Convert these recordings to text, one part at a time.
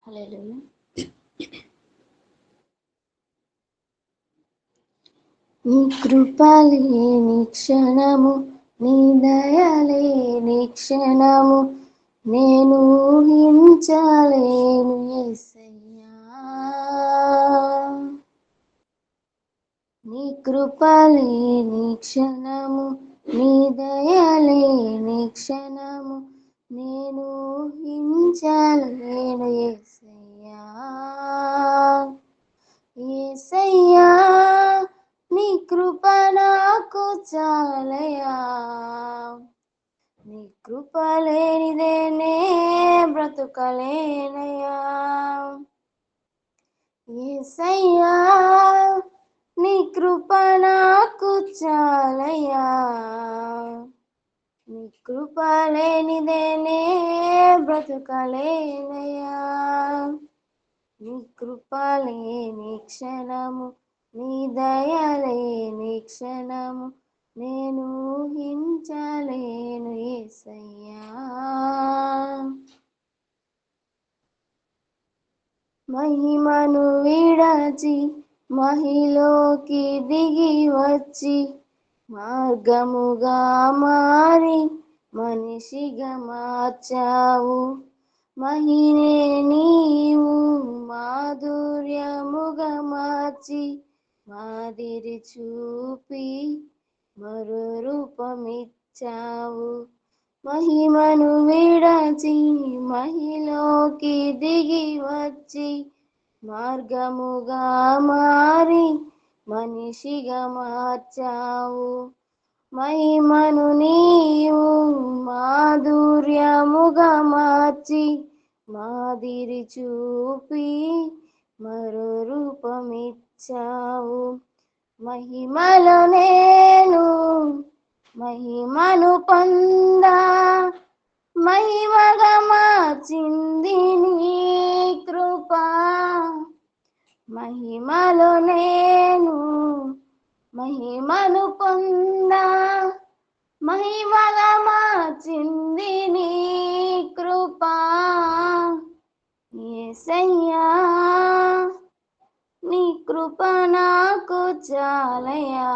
హల్లెలూయా. నీ కృపలేని క్షణము, నీ దయలేని క్షణము నేను ఊహించలేను యేసయ్యా. నీ కృపలేని క్షణము, నీ దయలేని క్షణము నేను ఊహించలేను యేసయ్యా. యేసయ్యా నీ కృప నాకు చాలయా, నీ కృప లేనిదే నే బ్రతుకలేనయా. యేసయ్యా నీ కృప నాకు చాలయా, నీ కృప లేనిదే నే బ్రతుకలేనయా. నీ కృప లేని క్షణము, నీ దయలేని క్షణము నేను ఊహించలేను యేసయ్యా. మహిమను విడచి మహిలోకి దిగి వచ్చి మార్గముగా మారి మనిషిగా మార్చావు. మహినే నీవు మాధుర్యముగా మార్చి మాదిరి చూపి మరో రూపమిచ్చావు. మహిమను విడచి మహిలోకి దిగి వచ్చి మార్గముగా మారి మనిషిగా మార్చావు. మహిమను నీవు మాధుర్యముగా మార్చి మాదిరి చూపి మరో రూపమిచ్చావు. మహిమలో నేను మహిమను పొందా, మహిమగా మార్చింది నీ కృప. మహిమలో నేను మహిమను పొందా, మహిమగా మార్చింది నీ కృప. యేసయ్యా నీ కృప నాకు చాలయా,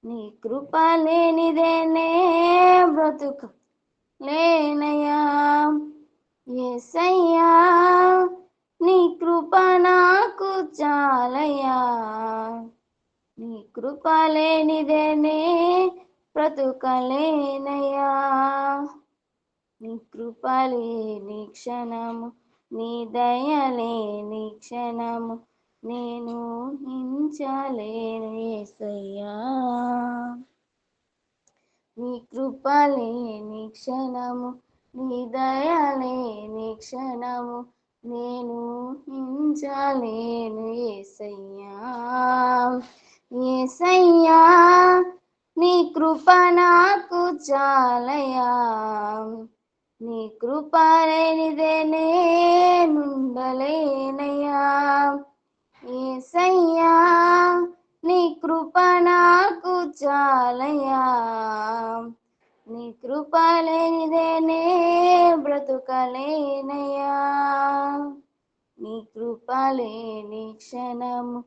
నీ కృప లేనిదే నే బ్రతుకలేనయా. యేసయ్యా నీ కృప నాకు చాలయా, నీ కృప లేనిదే నే బ్రతుకలేనయా. నీ కృప లేని క్షణము, నీ దయలేని క్షణము నేను ఊహించలేను యేసయ్యా. నీ కృప లేని క్షణము, నీ దయలేని క్షణము నేను ఊహించలేను యేసయ్యా. యేసయ్యా నీ కృప నాకు చాలయా, నీ కృప లేనిదే నేనుండలేనయా. యేసయ్యా నీ కృప నాకు చాలయా, నీ కృప లేనిదే నే బ్రతుకలేనయా. నీ కృప లేని క్షణము,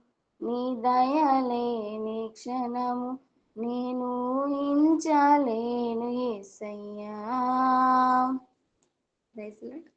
నీ దయలేని క్షణము నేను ఊహించలేను యేసయ్యా. Praise lord.